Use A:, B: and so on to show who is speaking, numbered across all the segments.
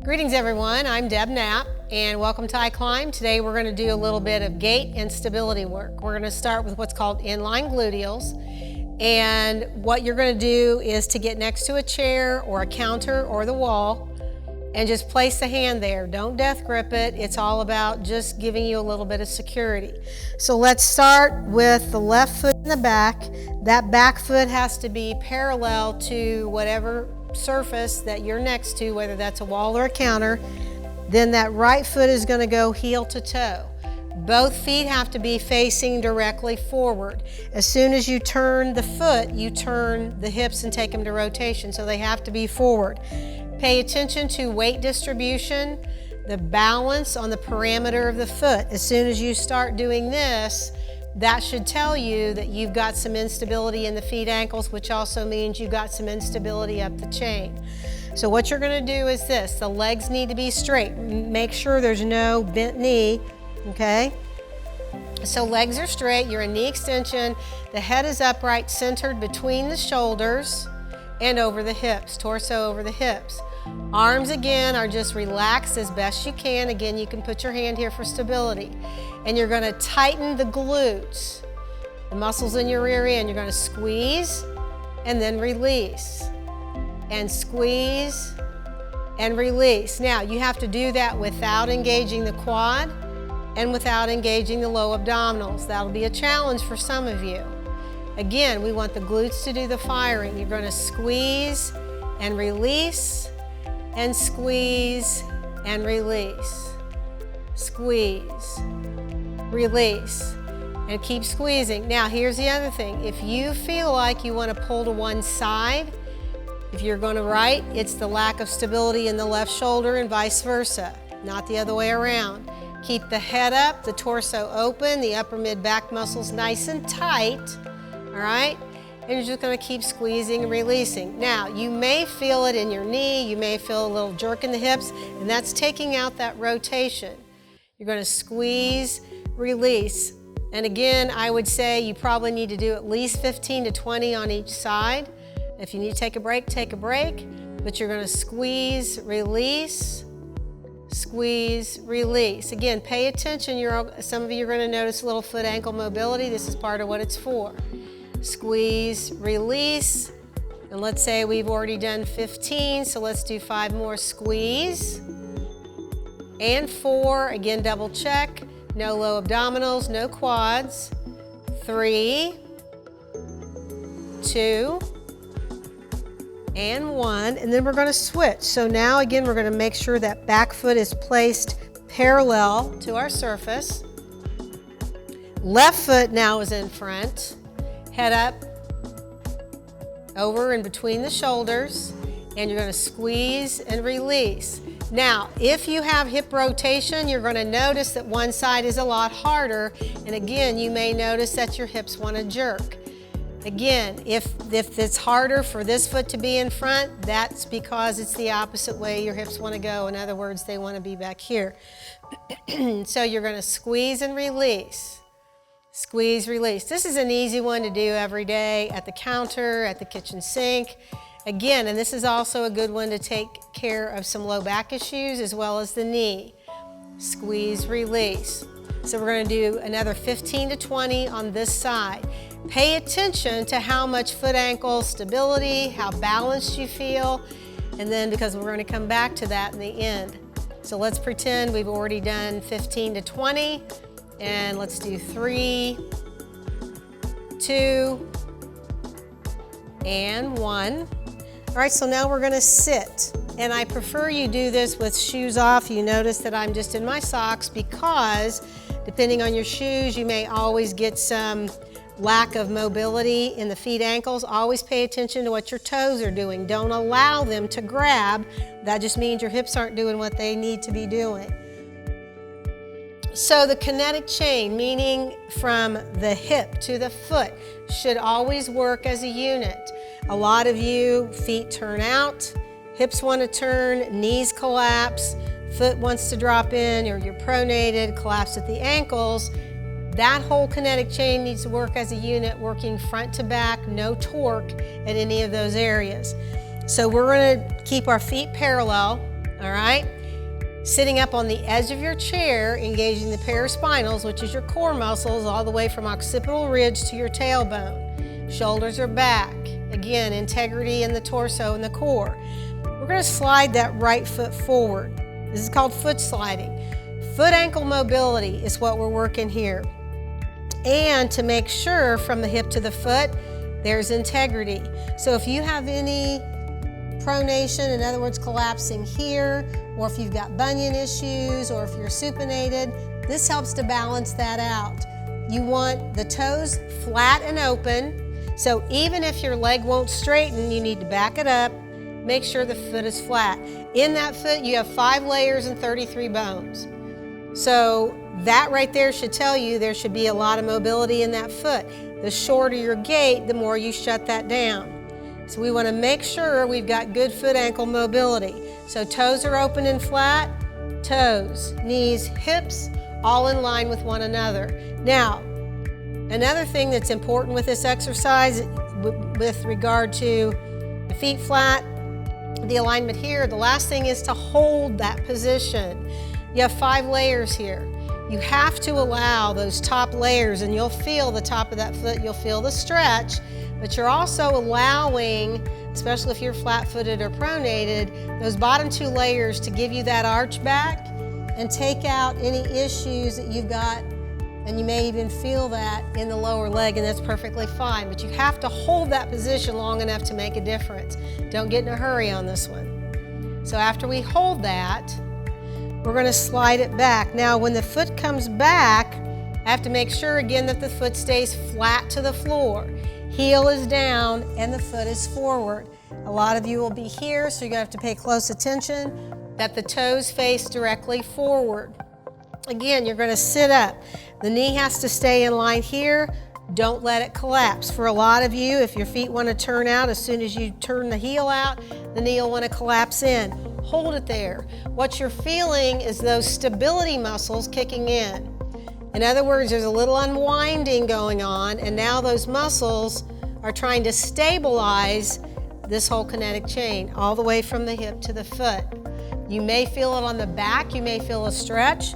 A: Greetings everyone, I'm Deb Knapp and welcome to iClimb. Today we're going to do a little bit of gait and stability work. We're going to start with what's called inline gluteals, and what you're going to do is to get next to a chair or a counter or the wall and just place the hand there. Don't death grip it. It's all about just giving you a little bit of security. So let's start with the left foot in the back. That back foot has to be parallel to whatever surface that you're next to, whether that's a wall or a counter. Then that right foot is going to go heel to toe. Both feet have to be facing directly forward. As soon as you turn the foot, you turn the hips and take them to rotation, so they have to be forward. Pay attention to weight distribution, the balance on the parameter of the foot. As soon as you start doing this, that should tell you that you've got some instability in the feet ankles, which also means you've got some instability up the chain. So what you're going to do is this. The legs need to be straight. Make sure there's no bent knee, okay? So legs are straight, you're in knee extension. The head is upright, centered between the shoulders and over the hips, torso over the hips. Arms again are just relaxed as best you can. Again, you can put your hand here for stability. And you're going to tighten the glutes, the muscles in your rear end. You're going to squeeze and then release. And squeeze and release. Now, you have to do that without engaging the quad and without engaging the low abdominals. That'll be a challenge for some of you. Again, we want the glutes to do the firing. You're going to squeeze and release, and squeeze and release. Squeeze, release, and keep squeezing. Now, here's the other thing. If you feel like you want to pull to one side, if you're going to right, it's the lack of stability in the left shoulder and vice versa, not the other way around. Keep the head up, the torso open, the upper mid-back muscles nice and tight, all right? And you're just going to keep squeezing and releasing. Now, you may feel it in your knee, you may feel a little jerk in the hips, and that's taking out that rotation. You're going to squeeze, release. And again, I would say you probably need to do at least 15 to 20 on each side. If you need to take a break, but you're going to squeeze, release, squeeze, release. Again, pay attention. Some of you are going to notice a little foot ankle mobility. This is part of what it's for. Squeeze, release, and let's say we've already done 15, so let's do 5 more. Squeeze, and 4, again double check, no low abdominals, no quads. 3, 2, and 1, and then we're going to switch. So now again we're going to make sure that back foot is placed parallel to our surface. Left foot now is in front. Head up, over and between the shoulders, and you're going to squeeze and release. Now, if you have hip rotation, you're going to notice that one side is a lot harder, and again, you may notice that your hips want to jerk. Again, if it's harder for this foot to be in front, that's because it's the opposite way your hips want to go. In other words, they want to be back here. So you're going to squeeze and release. Squeeze, release. This is an easy one to do every day at the counter, at the kitchen sink. Again, and this is also a good one to take care of some low back issues as well as the knee. Squeeze, release. So we're going to do another 15 to 20 on this side. Pay attention to how much foot ankle stability, how balanced you feel, and then because we're going to come back to that in the end. So let's pretend we've already done 15 to 20. And let's do 3, 2, and 1. All right, so now we're going to sit. And I prefer you do this with shoes off. You notice that I'm just in my socks because depending on your shoes, you may always get some lack of mobility in the feet ankles. Always pay attention to what your toes are doing. Don't allow them to grab. That just means your hips aren't doing what they need to be doing. So the kinetic chain, meaning from the hip to the foot, should always work as a unit. A lot of you, feet turn out, hips want to turn, knees collapse, foot wants to drop in, or you're pronated, collapse at the ankles. That whole kinetic chain needs to work as a unit, working front to back, no torque at any of those areas. So we're going to keep our feet parallel, all right? Sitting up on the edge of your chair, engaging the paraspinals, which is your core muscles, all the way from occipital ridge to your tailbone. Shoulders are back. Again, integrity in the torso and the core. We're going to slide that right foot forward. This is called foot sliding. Foot ankle mobility is what we're working here. And to make sure from the hip to the foot, there's integrity. So if you have any pronation, in other words, collapsing here, or if you've got bunion issues, or if you're supinated, this helps to balance that out. You want the toes flat and open, so even if your leg won't straighten, you need to back it up, make sure the foot is flat. In that foot, you have 5 layers and 33 bones. So that right there should tell you there should be a lot of mobility in that foot. The shorter your gait, the more you shut that down. So we want to make sure we've got good foot ankle mobility. So toes are open and flat, toes, knees, hips, all in line with one another. Now, another thing that's important with this exercise with regard to the feet flat, the alignment here, the last thing is to hold that position. You have 5 layers here. You have to allow those top layers, and you'll feel the top of that foot, you'll feel the stretch, but you're also allowing, especially if you're flat-footed or pronated, those bottom 2 layers to give you that arch back and take out any issues that you've got, and you may even feel that in the lower leg, and that's perfectly fine, but you have to hold that position long enough to make a difference. Don't get in a hurry on this one. So after we hold that, we're going to slide it back. Now when the foot comes back, I have to make sure again that the foot stays flat to the floor. Heel is down and the foot is forward. A lot of you will be here, so you're going to have to pay close attention that the toes face directly forward. Again, you're going to sit up. The knee has to stay in line here. Don't let it collapse. For a lot of you, if your feet want to turn out, as soon as you turn the heel out, the knee will want to collapse in. Hold it there. What you're feeling is those stability muscles kicking in. In other words, there's a little unwinding going on, and now those muscles are trying to stabilize this whole kinetic chain all the way from the hip to the foot. You may feel it on the back, you may feel a stretch,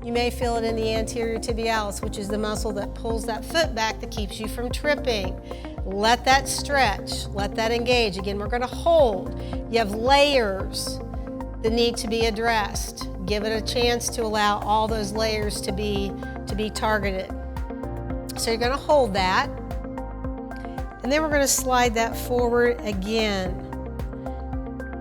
A: you may feel it in the anterior tibialis, which is the muscle that pulls that foot back that keeps you from tripping. Let that stretch, let that engage. Again, we're going to hold. You have layers that need to be addressed. Give it a chance to allow all those layers to be targeted. So you're going to hold that, and then we're going to slide that forward again.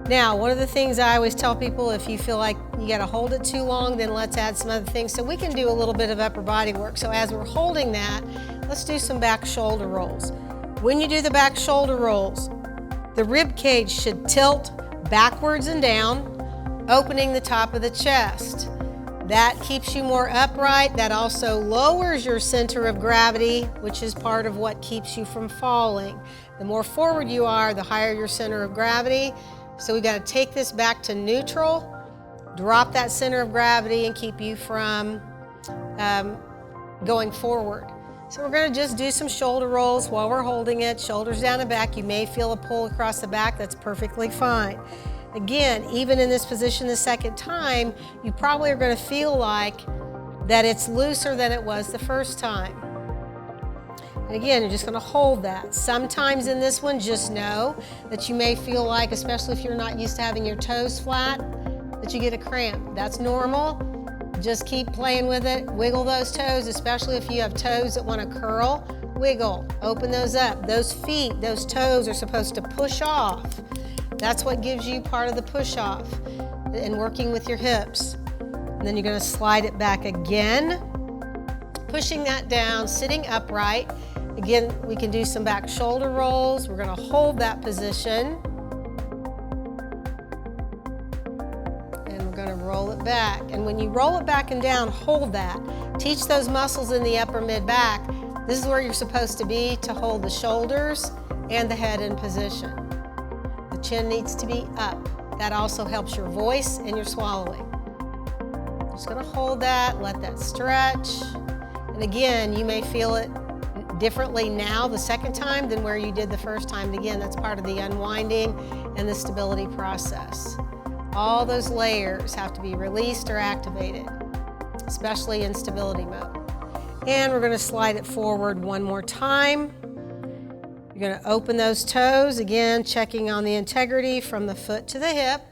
A: Now, one of the things I always tell people, if you feel like you got to hold it too long, then let's add some other things. So we can do a little bit of upper body work. So as we're holding that, let's do some back shoulder rolls. When you do the back shoulder rolls, the rib cage should tilt backwards and down, opening the top of the chest. That keeps you more upright. That also lowers your center of gravity, which is part of what keeps you from falling. The more forward you are, the higher your center of gravity. So we've got to take this back to neutral, drop that center of gravity, and keep you from going forward. So we're going to just do some shoulder rolls while we're holding it, shoulders down and back. You may feel a pull across the back. That's perfectly fine. Again, even in this position the second time, you probably are going to feel like that it's looser than it was the first time. And again, you're just going to hold that. Sometimes in this one, just know that you may feel like, especially if you're not used to having your toes flat, that you get a cramp. That's normal. Just keep playing with it. Wiggle those toes, especially if you have toes that want to curl. Wiggle, open those up. Those feet, those toes are supposed to push off. That's what gives you part of the push off and working with your hips. And then you're going to slide it back again, pushing that down, sitting upright. Again, we can do some back shoulder rolls. We're going to hold that position. And we're going to roll it back. And when you roll it back and down, hold that. Teach those muscles in the upper mid-back. This is where you're supposed to be to hold the shoulders and the head in position. The chin needs to be up. That also helps your voice and your swallowing. Just going to hold that, let that stretch. And again, you may feel it differently now the second time than where you did the first time. And again, that's part of the unwinding and the stability process. All those layers have to be released or activated, especially in stability mode. And we're going to slide it forward one more time. You're going to open those toes, again, checking on the integrity from the foot to the hip.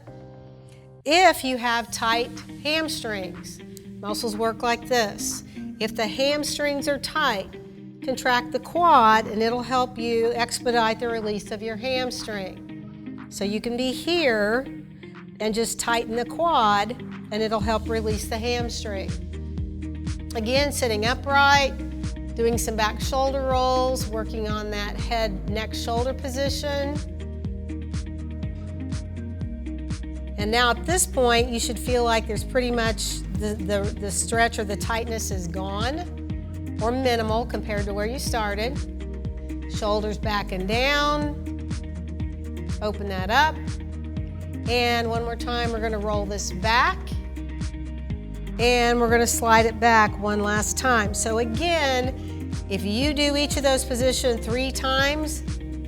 A: If you have tight hamstrings, muscles work like this. If the hamstrings are tight, contract the quad and it'll help you expedite the release of your hamstring. So you can be here and just tighten the quad and it'll help release the hamstring. Again, sitting upright, doing some back shoulder rolls, working on that head, neck, shoulder position. And now at this point, you should feel like there's pretty much the stretch or the tightness is gone or minimal compared to where you started. Shoulders back and down. Open that up. And one more time, we're gonna roll this back. And we're gonna slide it back one last time. So again, if you do each of those positions 3 times,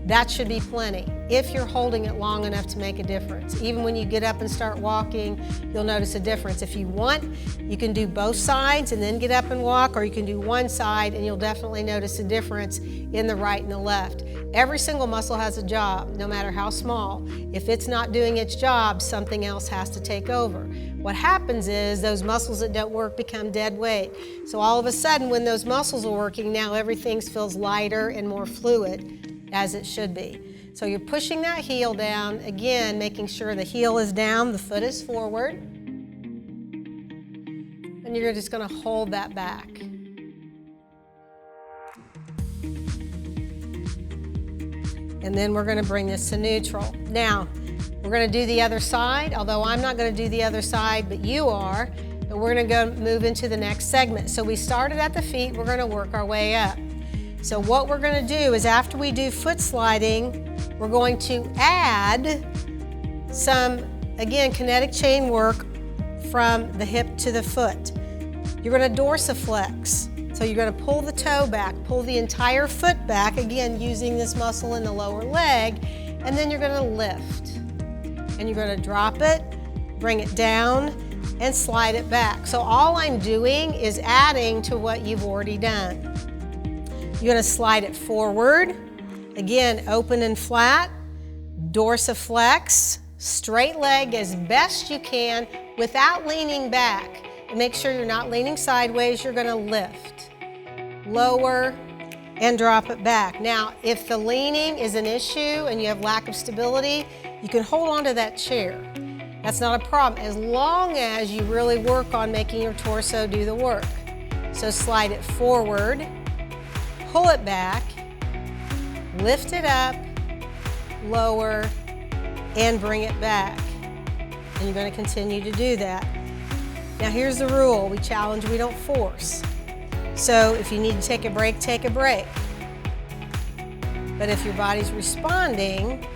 A: that should be plenty, if you're holding it long enough to make a difference. Even when you get up and start walking, you'll notice a difference. If you want, you can do both sides and then get up and walk, or you can do one side and you'll definitely notice a difference in the right and the left. Every single muscle has a job, no matter how small. If it's not doing its job, something else has to take over. What happens is those muscles that don't work become dead weight. So all of a sudden, when those muscles are working, now everything feels lighter and more fluid, as it should be. So you're pushing that heel down, again, making sure the heel is down, the foot is forward. And you're just gonna hold that back. And then we're gonna bring this to neutral. Now, we're gonna do the other side, although I'm not gonna do the other side, but you are, and we're gonna move into the next segment. So we started at the feet, we're gonna work our way up. So what we're gonna do is after we do foot sliding, we're going to add some, again, kinetic chain work from the hip to the foot. You're gonna dorsiflex. So you're gonna pull the toe back, pull the entire foot back, again, using this muscle in the lower leg, and then you're gonna lift. And you're gonna drop it, bring it down, and slide it back. So all I'm doing is adding to what you've already done. You're gonna slide it forward. Again, open and flat, dorsiflex, straight leg as best you can without leaning back. And make sure you're not leaning sideways, you're gonna lift, lower, and drop it back. Now, if the leaning is an issue and you have lack of stability, you can hold on to that chair. That's not a problem, as long as you really work on making your torso do the work. So slide it forward, pull it back, lift it up, lower, and bring it back. And you're going to continue to do that. Now here's the rule, we challenge, we don't force. So if you need to take a break, take a break. But if your body's responding,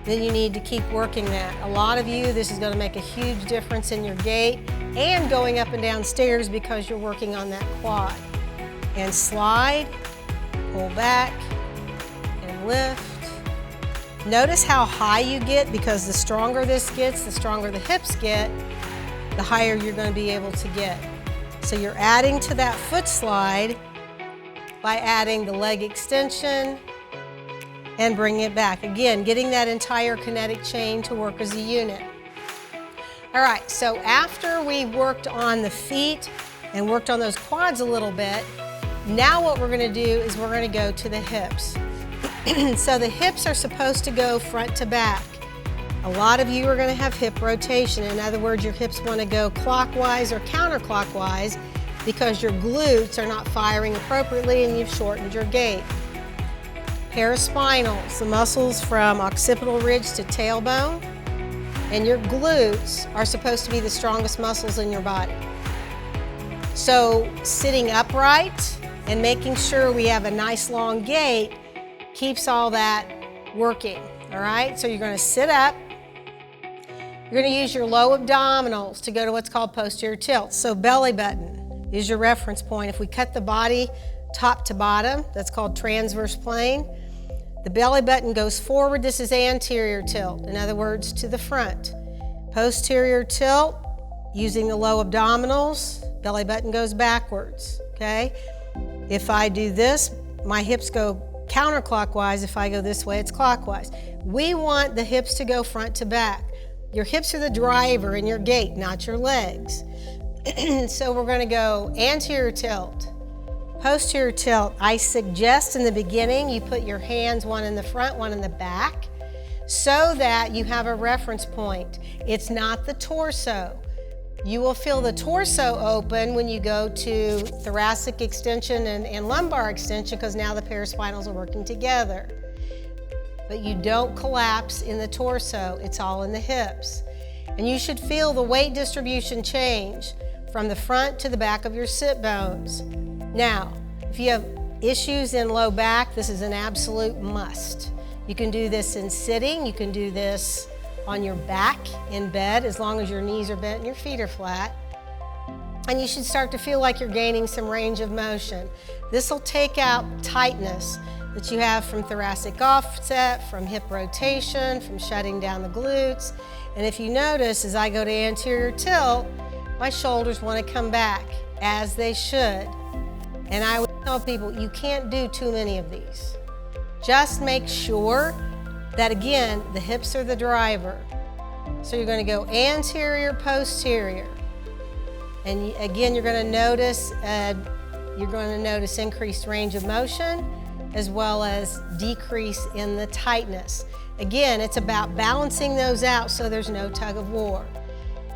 A: then you need to keep working that. A lot of you, this is going to make a huge difference in your gait and going up and down stairs because you're working on that quad. And slide, pull back, and lift. Notice how high you get, because the stronger this gets, the stronger the hips get, the higher you're going to be able to get. So you're adding to that foot slide by adding the leg extension and bringing it back. Again, getting that entire kinetic chain to work as a unit. All right, so after we worked on the feet and worked on those quads a little bit, now what we're gonna do is we're gonna go to the hips. So the hips are supposed to go front to back. A lot of you are gonna have hip rotation. In other words, your hips wanna go clockwise or counterclockwise because your glutes are not firing appropriately and you've shortened your gait. Paraspinals, the muscles from occipital ridge to tailbone, and your glutes are supposed to be the strongest muscles in your body. So sitting upright and making sure we have a nice long gait keeps all that working, all right? So you're gonna sit up. You're gonna use your low abdominals to go to what's called posterior tilt. So belly button. is your reference point. If we cut the body top to bottom, that's called transverse plane. The belly button goes forward. This is anterior tilt, in other words, to the front. Posterior tilt, using the low abdominals, belly button goes backwards, okay? If I do this, my hips go counterclockwise. If I go this way, it's clockwise. We want the hips to go front to back. Your hips are the driver in your gait, not your legs. So we're gonna go anterior tilt, posterior tilt. I suggest in the beginning you put your hands, one in the front, one in the back, so that you have a reference point. It's not the torso. You will feel the torso open when you go to thoracic extension and lumbar extension, because now the paraspinals are working together. But you don't collapse in the torso, it's all in the hips. And you should feel the weight distribution change from the front to the back of your sit bones. Now, if you have issues in low back, this is an absolute must. You can do this in sitting, you can do this on your back in bed, as long as your knees are bent and your feet are flat. And you should start to feel like you're gaining some range of motion. This will take out tightness that you have from thoracic offset, from hip rotation, from shutting down the glutes. And if you notice, as I go to anterior tilt, my shoulders want to come back, as they should. And I would tell people, you can't do too many of these. Just make sure that, again, the hips are the driver. So you're going to go anterior, posterior. And again, you're going to notice increased range of motion, as well as decrease in the tightness. Again, it's about balancing those out so there's no tug of war.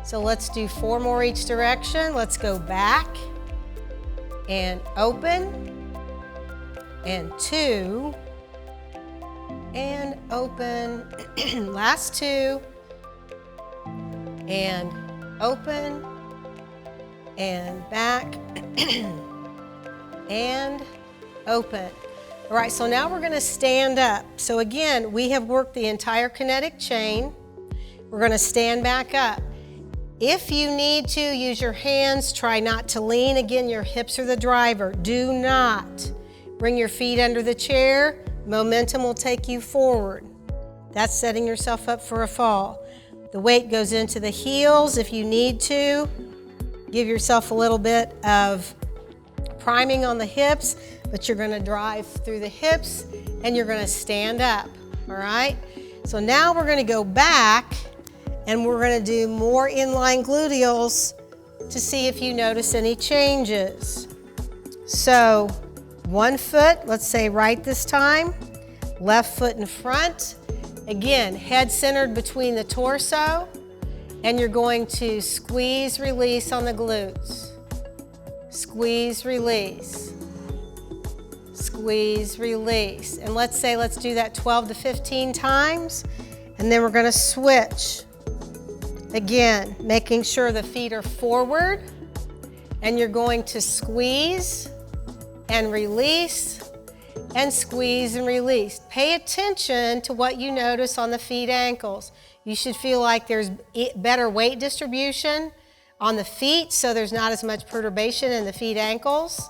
A: So let's do 4 more each direction. Let's go back and open, and 2, and open, last 2, and open, and back, and open. All right, so now we're gonna stand up. So again, we have worked the entire kinetic chain. We're gonna stand back up. If you need to, use your hands, try not to lean. Again, your hips are the driver. Do not bring your feet under the chair. Momentum will take you forward. That's setting yourself up for a fall. The weight goes into the heels. If you need to, give yourself a little bit of priming on the hips, but you're gonna drive through the hips and you're gonna stand up, all right? So now we're gonna go back and we're gonna do more inline gluteals to see if you notice any changes. So 1 foot, let's say right this time, left foot in front. Again, head centered between the torso, and you're going to squeeze, release on the glutes. Squeeze, release. Squeeze, release. And let's do that 12 to 15 times, and then we're gonna switch. Again, making sure the feet are forward, and you're going to squeeze and release, and squeeze and release. Pay attention to what you notice on the feet ankles. You should feel like there's better weight distribution on the feet, so there's not as much perturbation in the feet ankles,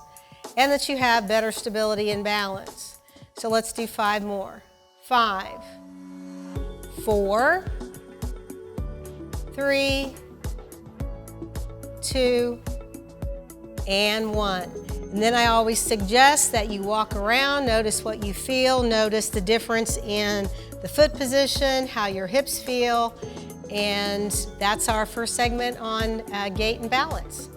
A: and that you have better stability and balance. So let's do 5 more. 5, 4, 3, 2, and 1. And then I always suggest that you walk around, notice what you feel, notice the difference in the foot position, how your hips feel, and that's our first segment on gait and balance.